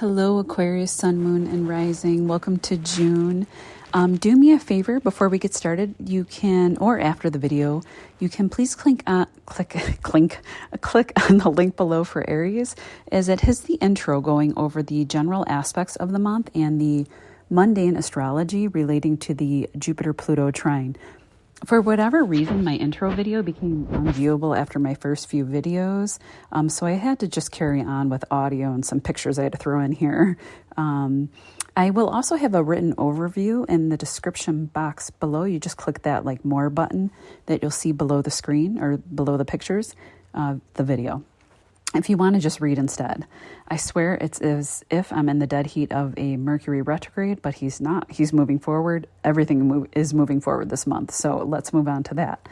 Hello, Aquarius, Sun, Moon, and Rising. Welcome to June. Do me a favor before we get started. You can, or after the video, you can please click on the link below for Aries, as it has the intro going over the general aspects of the month and the mundane astrology relating to the Jupiter-Pluto trine. For whatever reason, my intro video became unviewable after my first few videos, so I had to just carry on with audio and some pictures I had to throw in here. I will also have a written overview in the description box below. You just click that like more button that you'll see below the screen or below the pictures of the video, if you want to just read instead. I swear it's as if I'm in the dead heat of a Mercury retrograde, but he's not. He's moving forward. Everything is moving forward this month. So let's move on to that.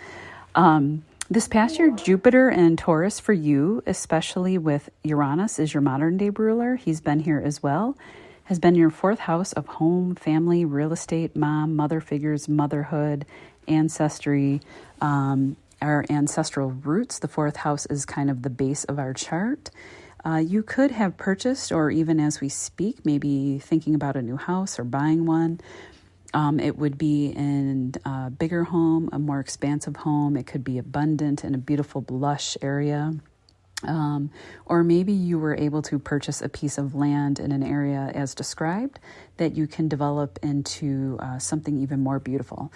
This past year, Jupiter and Taurus for you, especially with Uranus, is your modern day ruler. He's been here as well. Has been your fourth house of home, family, real estate, mother figures, motherhood, ancestry, our ancestral roots. The fourth house is kind of the base of our chart. You could have purchased, or even as we speak, maybe thinking about a new house or buying one. It would be in a bigger home, a more expansive home. It could be abundant in a beautiful, lush area. Or maybe you were able to purchase a piece of land in an area as described that you can develop into something even more beautiful.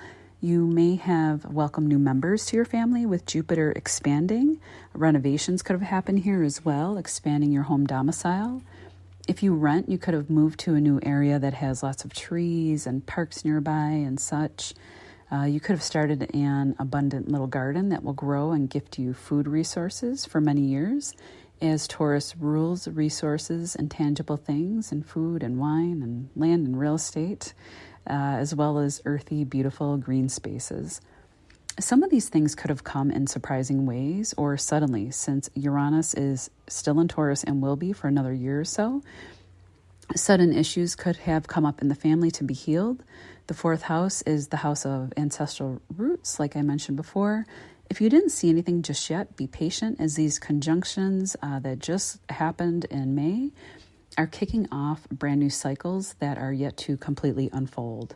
You may have welcomed new members to your family with Jupiter expanding. Renovations could have happened here as well, expanding your home domicile. If you rent, you could have moved to a new area that has lots of trees and parks nearby and such. You could have started an abundant little garden that will grow and gift you food resources for many years, as Taurus rules resources and tangible things and food and wine and land and real estate, as well as earthy, beautiful green spaces. Some of these things could have come in surprising ways or suddenly, since Uranus is still in Taurus and will be for another year or so. Sudden issues could have come up in the family to be healed. The fourth house is the house of ancestral roots, like I mentioned before. If you didn't see anything just yet, be patient, as these conjunctions that just happened in May are kicking off brand new cycles that are yet to completely unfold.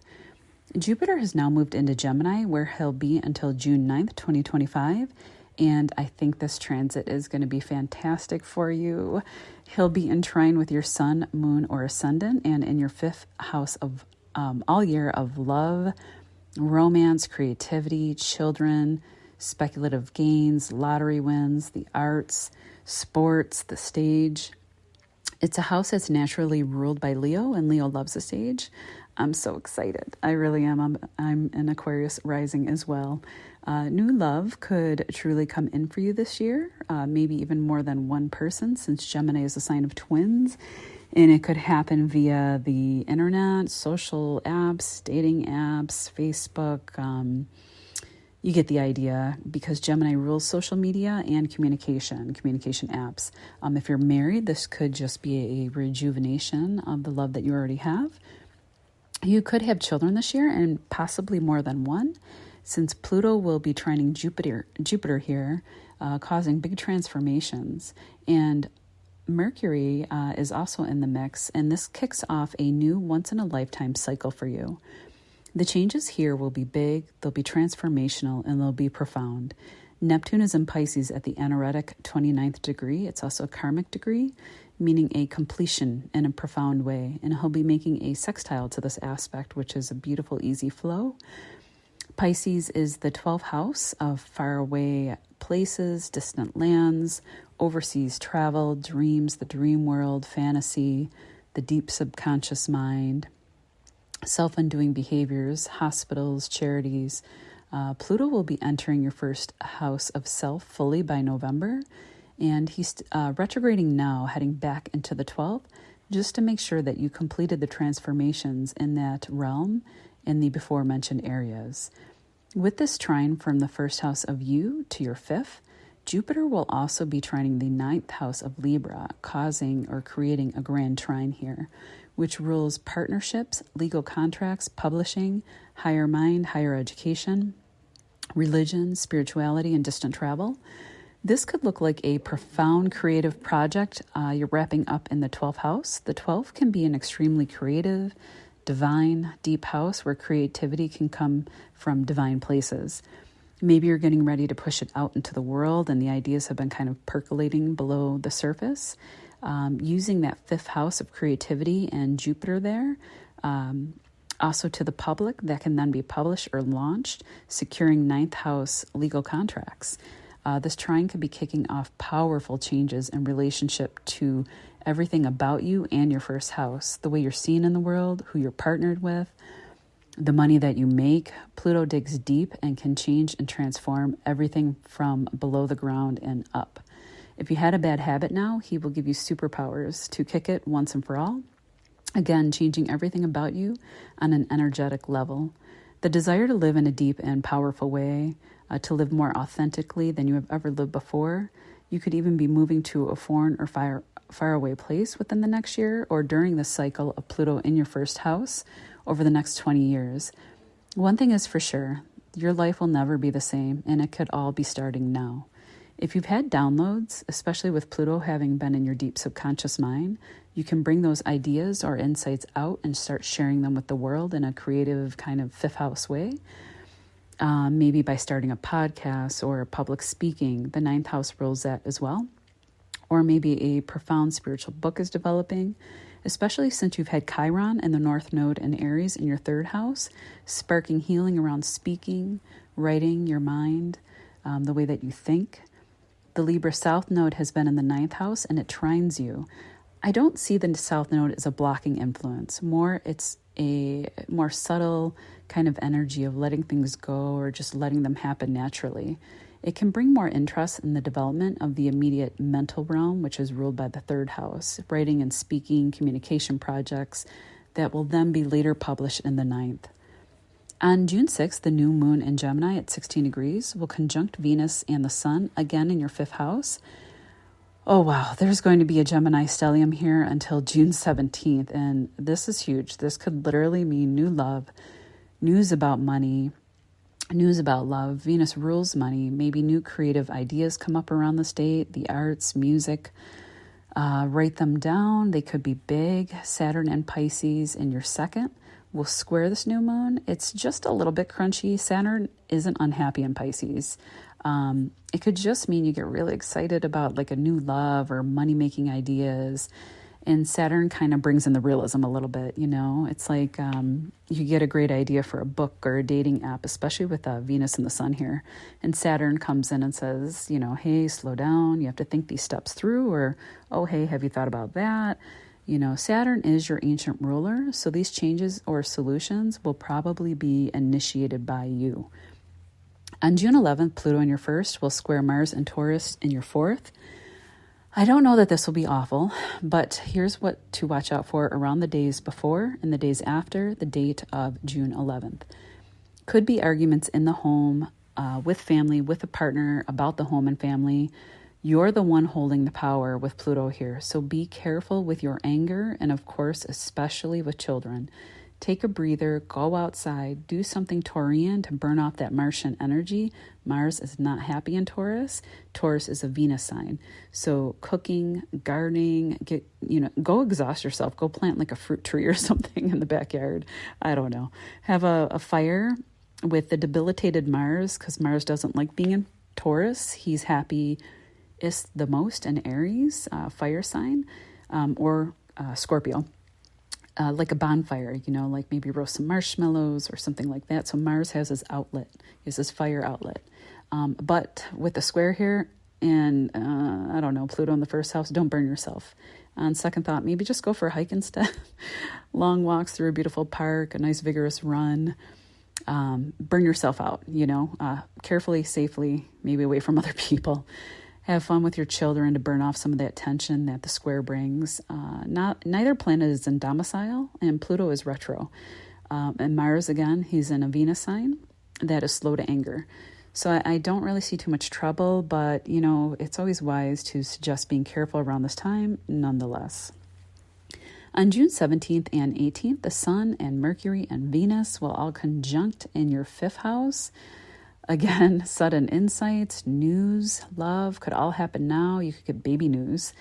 Jupiter has now moved into Gemini, where he'll be until June 9th, 2025. And I think this transit is going to be fantastic for you. He'll be in trine with your sun, moon, or ascendant, and in your fifth house of all year of love, romance, creativity, children, speculative gains, lottery wins, the arts, sports, the stage. It's a house that's naturally ruled by Leo, and Leo loves the stage. I'm so excited. I really am. I'm an Aquarius rising as well. New love could truly come in for you this year, maybe even more than one person, since Gemini is a sign of twins. And it could happen via the internet, social apps, dating apps, Facebook. You get the idea, because Gemini rules social media and communication apps. If you're married, this could just be a rejuvenation of the love that you already have. You could have children this year, and possibly more than one, since Pluto will be trining Jupiter here, causing big transformations. And Mercury is also in the mix, and this kicks off a new once-in-a-lifetime cycle for you. The changes here will be big, they'll be transformational, and they'll be profound. Neptune is in Pisces at the anaretic 29th degree. It's also a karmic degree, meaning a completion in a profound way. And he'll be making a sextile to this aspect, which is a beautiful, easy flow. Pisces is the 12th house of faraway places, distant lands, overseas travel, dreams, the dream world, fantasy, the deep subconscious mind, self-undoing behaviors, hospitals, charities. Pluto will be entering your first house of self fully by November, and he's retrograding now, heading back into the 12th, just to make sure that you completed the transformations in that realm in the before-mentioned areas. With this trine from the first house of you to your fifth, Jupiter will also be trining the 9th house of Libra, causing or creating a grand trine here, which rules partnerships, legal contracts, publishing, higher mind, higher education, religion, spirituality, and distant travel. This could look like a profound creative project you're wrapping up in the 12th house. The 12th can be an extremely creative, divine, deep house where creativity can come from divine places. Maybe you're getting ready to push it out into the world and the ideas have been kind of percolating below the surface. Using that 5th house of creativity and Jupiter there, also to the public, that can then be published or launched, securing 9th house legal contracts. This trine could be kicking off powerful changes in relationship to everything about you and your first house, the way you're seen in the world, who you're partnered with, the money that you make. Pluto digs deep and can change and transform everything from below the ground and up. If you had a bad habit now, he will give you superpowers to kick it once and for all. Again, changing everything about you on an energetic level. The desire to live in a deep and powerful way, to live more authentically than you have ever lived before. You could even be moving to a foreign or faraway place within the next year or during the cycle of Pluto in your first house over the next 20 years. One thing is for sure, your life will never be the same, and it could all be starting now. If you've had downloads, especially with Pluto having been in your deep subconscious mind, you can bring those ideas or insights out and start sharing them with the world in a creative kind of 5th house way. Maybe by starting a podcast or public speaking. The 9th house rules that as well. Or maybe a profound spiritual book is developing, especially since you've had Chiron and the North Node and Aries in your 3rd house, sparking healing around speaking, writing, your mind, the way that you think. The Libra South Node has been in the 9th house and it trines you. I don't see the South Node as a blocking influence. It's a more subtle kind of energy of letting things go or just letting them happen naturally. It can bring more interest in the development of the immediate mental realm, which is ruled by the 3rd house, writing and speaking, communication projects that will then be later published in the 9th. On June 6th, the new moon in Gemini at 16 degrees will conjunct Venus and the Sun, again in your 5th house. Oh, wow, there's going to be a Gemini stellium here until June 17th, and this is huge. This could literally mean new love, news about money, news about love. Venus rules money. Maybe new creative ideas come up around this date, the arts, music. Write them down. They could be big. Saturn and Pisces in your 2nd will square this new moon. It's just a little bit crunchy. Saturn isn't unhappy in Pisces. It could just mean you get really excited about like a new love or money-making ideas. And Saturn kind of brings in the realism a little bit, you know. It's like you get a great idea for a book or a dating app, especially with Venus and the Sun here. And Saturn comes in and says, you know, hey, slow down. You have to think these steps through. Or, oh, hey, have you thought about that? You know, Saturn is your ancient ruler. So these changes or solutions will probably be initiated by you. On June 11th, Pluto in your 1st will square Mars and Taurus in your 4th. I don't know that this will be awful, but here's what to watch out for around the days before and the days after the date of June 11th. Could be arguments in the home, with family, with a partner, about the home and family. You're the one holding the power with Pluto here, so be careful with your anger and, of course, especially with children. Take a breather, go outside, do something Taurian to burn off that Martian energy. Mars is not happy in Taurus. Taurus is a Venus sign. So cooking, gardening, go exhaust yourself. Go plant like a fruit tree or something in the backyard. I don't know. Have a fire with the debilitated Mars, because Mars doesn't like being in Taurus. He's happy is the most in Aries, fire sign, or Scorpio. Like a bonfire, like maybe roast some marshmallows or something like that. So Mars has his outlet, is his fire outlet. But with the square here and, I don't know, Pluto in the 1st house, don't burn yourself. On second thought, maybe just go for a hike instead. Long walks through a beautiful park, a nice vigorous run. Burn yourself out, carefully, safely, maybe away from other people. Have fun with your children to burn off some of that tension that the square brings. Neither planet is in domicile, and Pluto is retro. And Mars, again, he's in a Venus sign that is slow to anger. So I don't really see too much trouble, but, it's always wise to suggest being careful around this time nonetheless. On June 17th and 18th, the Sun and Mercury and Venus will all conjunct in your 5th house. Again, sudden insights, news, love could all happen now. You could get baby news,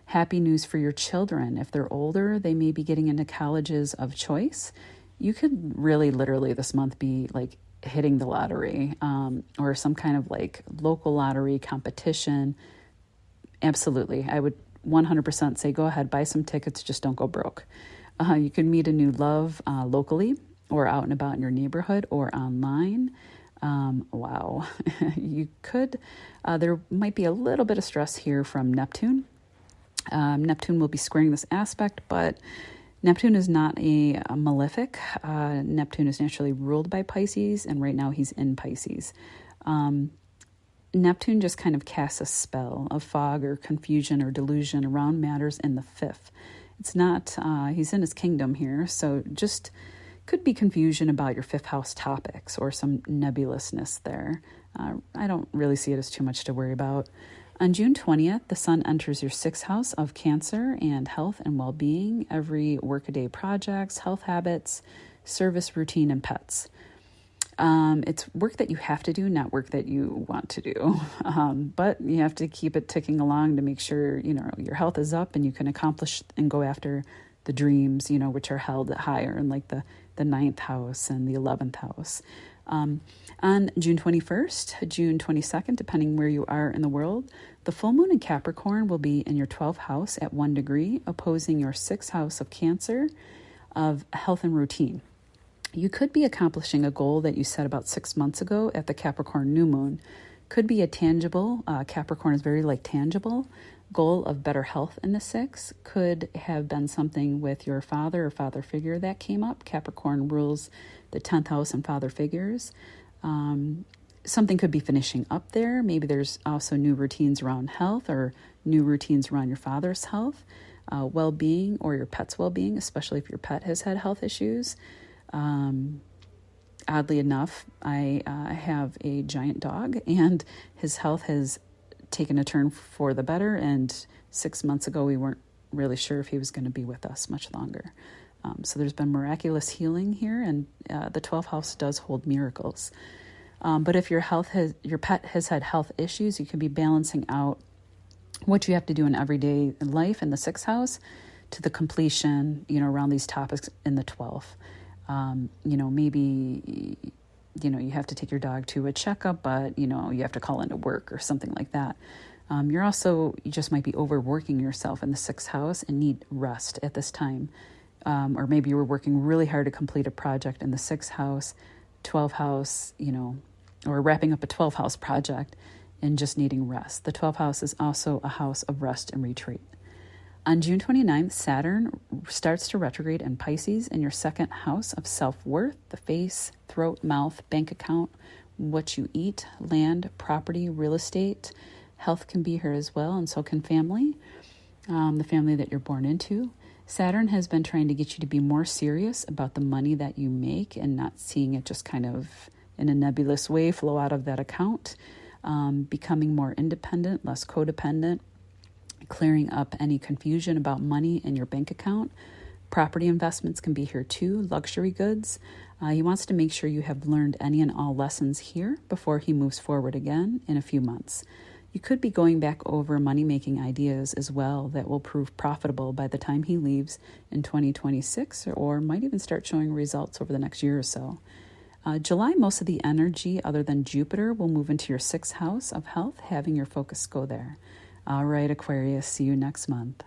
happy news for your children. If they're older, they may be getting into colleges of choice. You could really literally this month be like hitting the lottery, or some kind of like local lottery competition. Absolutely. I would 100% say go ahead, buy some tickets, just don't go broke. You can meet a new love locally or out and about in your neighborhood or online. Wow. You could, there might be a little bit of stress here from Neptune. Neptune will be squaring this aspect, but Neptune is not a malefic. Neptune is naturally ruled by Pisces, and right now he's in Pisces. Neptune just kind of casts a spell of fog or confusion or delusion around matters in the fifth. It's not, he's in his kingdom here, so just could be confusion about your fifth house topics or some nebulousness there. I don't really see it as too much to worry about. On June 20th, the sun enters your sixth house of Cancer and health and well-being, every workaday projects, health habits, service routine, and pets. It's work that you have to do, not work that you want to do. But you have to keep it ticking along to make sure, your health is up and you can accomplish and go after the dreams, which are held higher in like the ninth house and the 11th house. On June 21st, June 22nd, depending where you are in the world, the full moon in Capricorn will be in your 12th house at 1 degree, opposing your 6th house of Cancer of health and routine. You could be accomplishing a goal that you set about 6 months ago at the Capricorn new moon. Could be a tangible, Capricorn is very tangible, goal of better health in the 6th. Could have been something with your father or father figure that came up. Capricorn rules the 10th house and father figures. Something could be finishing up there. Maybe there's also new routines around health or new routines around your father's health, well-being, or your pet's well-being, especially if your pet has had health issues. Oddly enough, I have a giant dog, and his health has taken a turn for the better, and 6 months ago we weren't really sure if he was going to be with us much longer. So there's been miraculous healing here, and the 12th house does hold miracles. But if your pet has had health issues, you could be balancing out what you have to do in everyday life in the 6th house to the completion, around these topics in the 12th. Maybe, you have to take your dog to a checkup, but, you have to call into work or something like that. You just might be overworking yourself in the 6th house and need rest at this time. Or maybe you were working really hard to complete a project in the 6th house, 12th house, or wrapping up a 12th house project and just needing rest. The 12th house is also a house of rest and retreat. On June 29th, Saturn starts to retrograde in Pisces in your 2nd house of self-worth, the face, throat, mouth, bank account, what you eat, land, property, real estate. Health can be here as well, and so can family, the family that you're born into. Saturn has been trying to get you to be more serious about the money that you make and not seeing it just kind of in a nebulous way flow out of that account, becoming more independent, less codependent, clearing up any confusion about money in your bank account. Property investments can be here too, luxury goods. He wants to make sure you have learned any and all lessons here before he moves forward again in a few months. You could be going back over money-making ideas as well that will prove profitable by the time he leaves in 2026, or might even start showing results over the next year or so. July, most of the energy other than Jupiter will move into your 6th house of health, having your focus go there. All right, Aquarius, see you next month.